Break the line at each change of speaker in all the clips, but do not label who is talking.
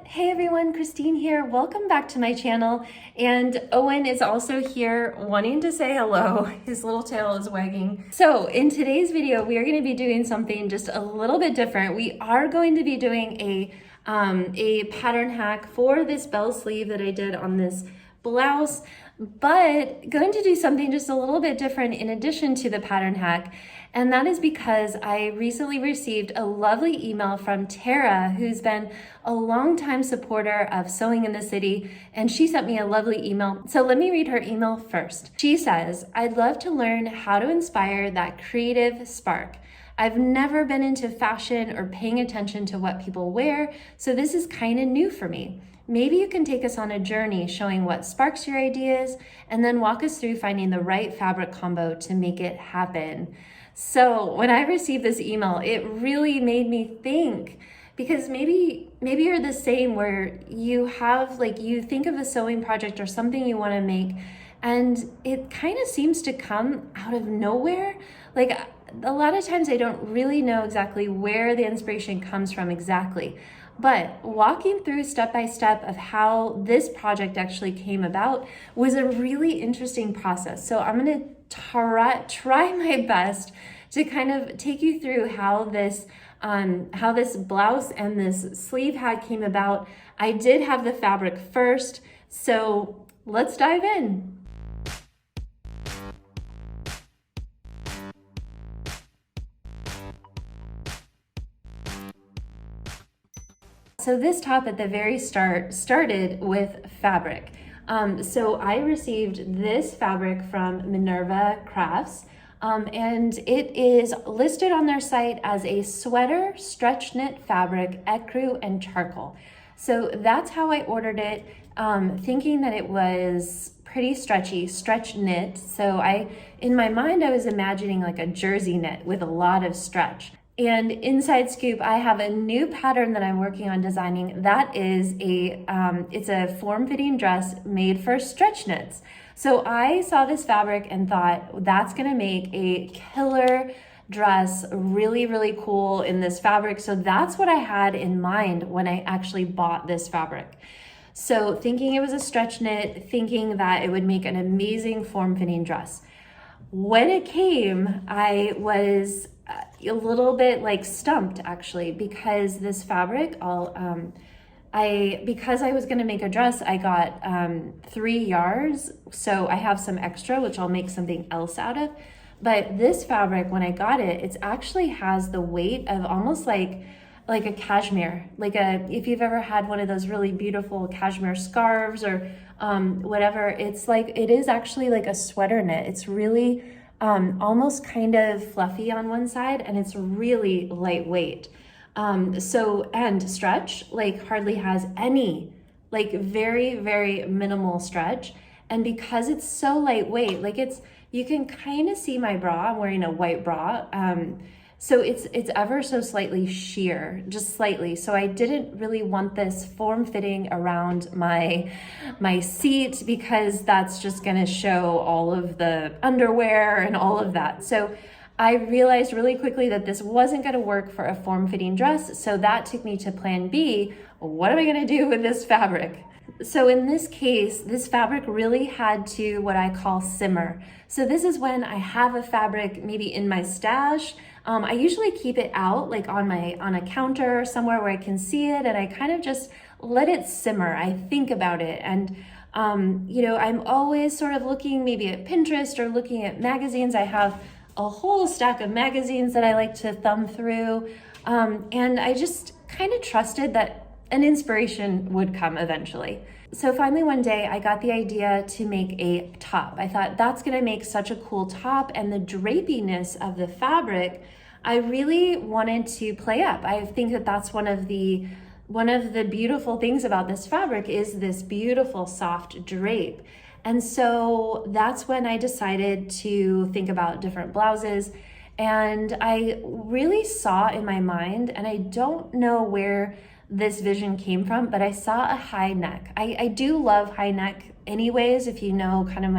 What? Hey everyone, Christine here. Welcome back to my channel. And Owen is also here wanting to say hello. His little tail is wagging. So in today's video, we are going to be doing something just a little bit different. We are going to be doing a pattern hack for this bell sleeve that I did on this blouse, but going to do something just a little bit different in addition to the pattern hack. And that is because I recently received a lovely email from Tara, who's been a longtime supporter of Sewing in the City, and she sent me a lovely email. So let me read her email first. She says, "I'd love to learn how to inspire that creative spark. I've never been into fashion or paying attention to what people wear, so this is kind of new for me. Maybe you can take us on a journey showing what sparks your ideas and then walk us through finding the right fabric combo to make it happen." So when I received this email, it really made me think, because maybe you're the same, where you have, you think of a sewing project or something you want to make, and it kind of seems to come out of nowhere. Like a lot of times I don't really know exactly where the inspiration comes from exactly. But walking through step by step of how this project actually came about was a really interesting process. So I'm going to try my best to kind of take you through how this blouse and this sleeve hack came about. I did have the fabric first, so let's dive in. So this top at the very start started with fabric. So I received this fabric from Minerva Crafts, and it is listed on their site as a sweater stretch knit fabric, ecru and charcoal. So that's how I ordered it, thinking that it was pretty stretchy, stretch knit. So in my mind, I was imagining like a jersey knit with a lot of stretch. And inside scoop, I have a new pattern that I'm working on designing. That is it's a form-fitting dress made for stretch knits. So I saw this fabric and thought, that's gonna make a killer dress, really, really cool in this fabric. So that's what I had in mind when I actually bought this fabric. So thinking it was a stretch knit, thinking that it would make an amazing form-fitting dress. When it came, I was a little bit stumped actually, because this fabric, because I was gonna make a dress, I got 3 yards. So I have some extra, which I'll make something else out of. But this fabric, when I got it, it actually has the weight of almost like a cashmere, if you've ever had one of those really beautiful cashmere scarves or whatever, it is actually like a sweater knit. It's really almost kind of fluffy on one side, and it's really lightweight. And stretch, hardly has any, very, very minimal stretch. And because it's so lightweight, you can kind of see my bra. I'm wearing a white bra. So it's ever so slightly sheer, just slightly. So I didn't really want this form fitting around my seat, because that's just gonna show all of the underwear and all of that. So I realized really quickly that this wasn't gonna work for a form fitting dress. So that took me to plan B. What am I gonna do with this fabric? So in this case, this fabric really had to, what I call, simmer. So this is when I have a fabric maybe in my stash. I usually keep it out on a counter somewhere where I can see it, and I kind of just let it simmer. I think about it, and I'm always sort of looking maybe at Pinterest or looking at magazines. I have a whole stack of magazines that I like to thumb through, and I just kind of trusted that an inspiration would come eventually. So finally one day I got the idea to make a top. I thought that's gonna make such a cool top, and the drapiness of the fabric, I really wanted to play up. I think that that's one of the beautiful things about this fabric is this beautiful soft drape. And so that's when I decided to think about different blouses. And I really saw in my mind, and I don't know where this vision came from, but I saw a high neck. I do love high neck anyways. If you know, kind of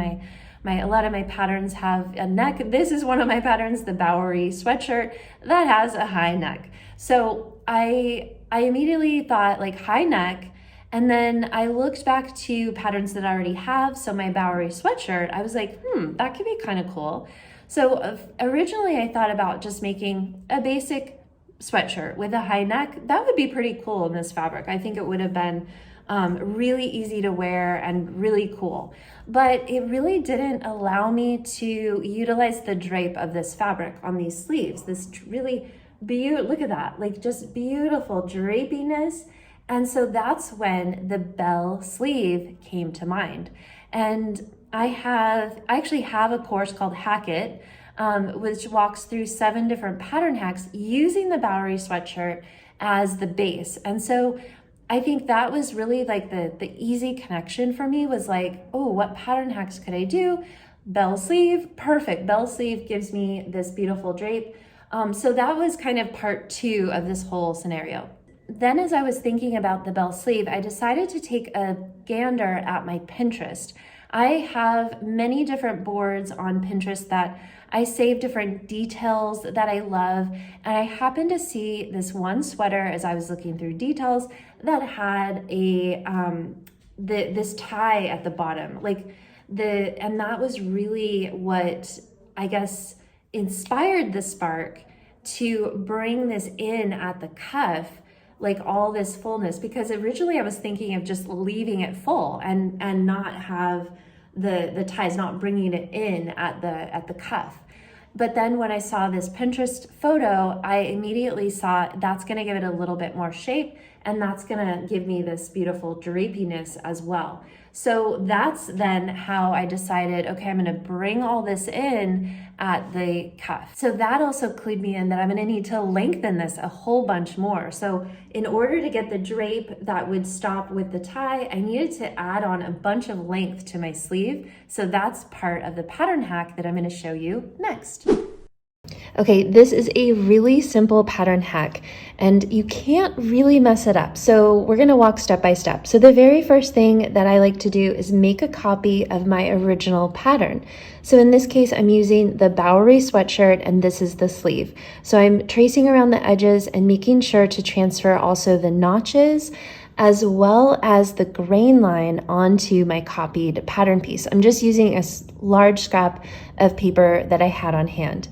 a lot of my patterns have a neck. This is one of my patterns, the Bowery sweatshirt, that has a high neck. So I I immediately thought like high neck. And then I looked back to patterns that I already have. So my Bowery sweatshirt, I was like, that could be kind of cool. So originally I thought about just making a basic sweatshirt with a high neck. That would be pretty cool in this fabric. I think it would have been really easy to wear and really cool. But it really didn't allow me to utilize the drape of this fabric on these sleeves. This really beautiful, look at that, like just beautiful drapiness. And so that's when the bell sleeve came to mind. And I actually have a course called Hack It, which walks through 7 different pattern hacks using the Bowery sweatshirt as the base. And so I think that was really like the easy connection for me, was like, oh, what pattern hacks could I do? Bell sleeve, perfect. Bell sleeve gives me this beautiful drape. So that was kind of part 2 of this whole scenario. Then as I was thinking about the bell sleeve, I decided to take a gander at my Pinterest. I have many different boards on Pinterest that I save different details that I love. And I happened to see this one sweater as I was looking through details that had this tie at the bottom. And that was really what I guess inspired the spark to bring this in at the cuff, like all this fullness, because originally I was thinking of just leaving it full and not have the ties, not bringing it in at the cuff. But then when I saw this Pinterest photo, I immediately saw that's gonna give it a little bit more shape, and that's gonna give me this beautiful drapiness as well. So that's then how I decided, okay, I'm gonna bring all this in at the cuff. So that also clued me in that I'm gonna need to lengthen this a whole bunch more. So in order to get the drape that would stop with the tie, I needed to add on a bunch of length to my sleeve. So that's part of the pattern hack that I'm gonna show you next. Okay, this is a really simple pattern hack and you can't really mess it up. So we're gonna walk step by step. So the very first thing that I like to do is make a copy of my original pattern. So in this case, I'm using the Bowery sweatshirt and this is the sleeve. So I'm tracing around the edges and making sure to transfer also the notches as well as the grain line onto my copied pattern piece. I'm just using a large scrap of paper that I had on hand.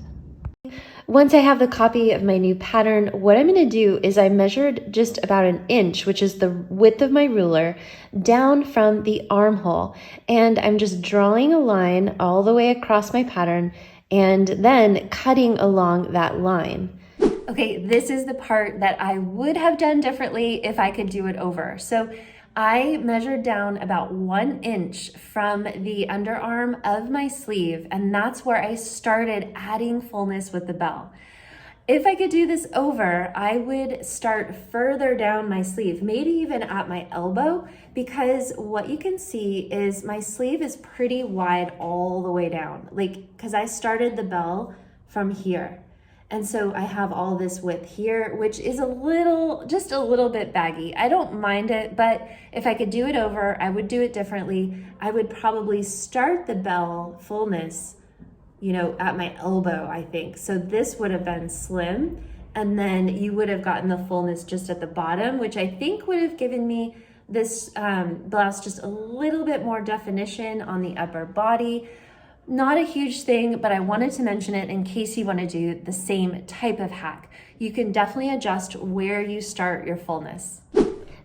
Once I have the copy of my new pattern, what I'm going to do is I measured just about 1 inch, which is the width of my ruler, down from the armhole. And I'm just drawing a line all the way across my pattern and then cutting along that line. Okay, this is the part that I would have done differently if I could do it over. So I measured down about 1 inch from the underarm of my sleeve, and that's where I started adding fullness with the bell. If I could do this over, I would start further down my sleeve, maybe even at my elbow, because what you can see is my sleeve is pretty wide all the way down, because I started the bell from here. And so I have all this width here, which is just a little bit baggy. I don't mind it, but if I could do it over, I would do it differently. I would probably start the bell fullness, at my elbow, I think. So this would have been slim, and then you would have gotten the fullness just at the bottom, which I think would have given me this blouse just a little bit more definition on the upper body. Not a huge thing, but I wanted to mention it in case you want to do the same type of hack. You can definitely adjust where you start your fullness.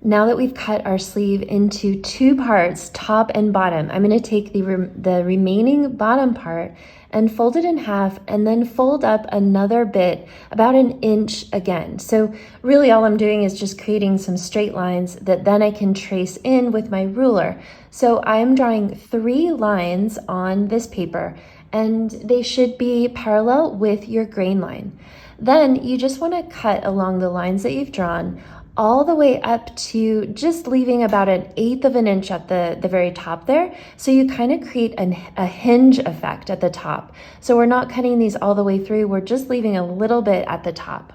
Now that we've cut our sleeve into 2 parts, top and bottom, I'm going to take the remaining bottom part and fold it in half and then fold up another bit, about 1 inch again. So really all I'm doing is just creating some straight lines that then I can trace in with my ruler. So I'm drawing 3 lines on this paper and they should be parallel with your grain line. Then you just want to cut along the lines that you've drawn all the way up to just leaving about 1/8 of an inch at the very top there. So you kind of create a hinge effect at the top. So we're not cutting these all the way through, we're just leaving a little bit at the top.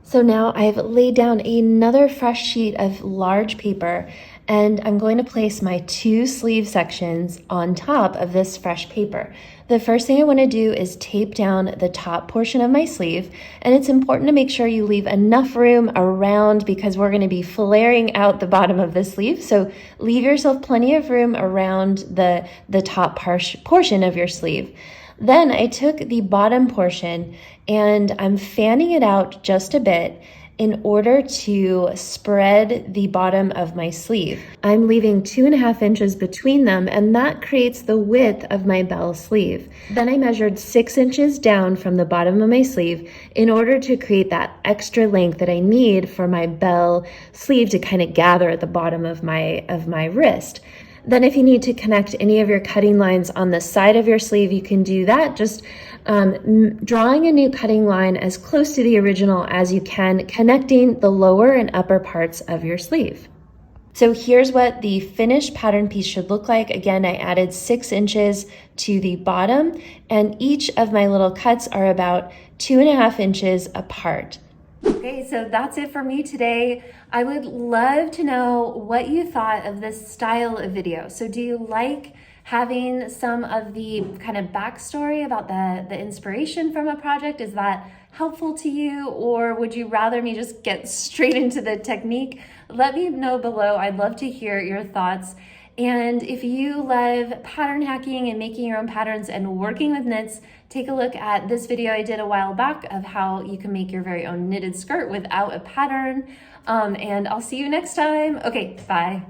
So now I've laid down another fresh sheet of large paper, and I'm going to place my 2 sleeve sections on top of this fresh paper. The first thing I want to do is tape down the top portion of my sleeve, and it's important to make sure you leave enough room around because we're going to be flaring out the bottom of the sleeve. So leave yourself plenty of room around the top portion of your sleeve. Then I took the bottom portion and I'm fanning it out just a bit in order to spread the bottom of my sleeve. I'm leaving 2.5 inches between them, and that creates the width of my bell sleeve. Then I measured 6 inches down from the bottom of my sleeve in order to create that extra length that I need for my bell sleeve to kind of gather at the bottom of my wrist. Then if you need to connect any of your cutting lines on the side of your sleeve, you can do that. Just drawing a new cutting line as close to the original as you can, connecting the lower and upper parts of your sleeve. So here's what the finished pattern piece should look like. Again, I added 6 inches to the bottom, and each of my little cuts are about 2.5 inches apart. Okay, so that's it for me today. I would love to know what you thought of this style of video. So do you like having some of the kind of backstory about the inspiration from a project? Is that helpful to you, or would you rather me just get straight into the technique? Let me know below. I'd love to hear your thoughts. And if you love pattern hacking and making your own patterns and working with knits, take a look at this video I did a while back of how you can make your very own knitted skirt without a pattern. And I'll see you next time. Okay, bye.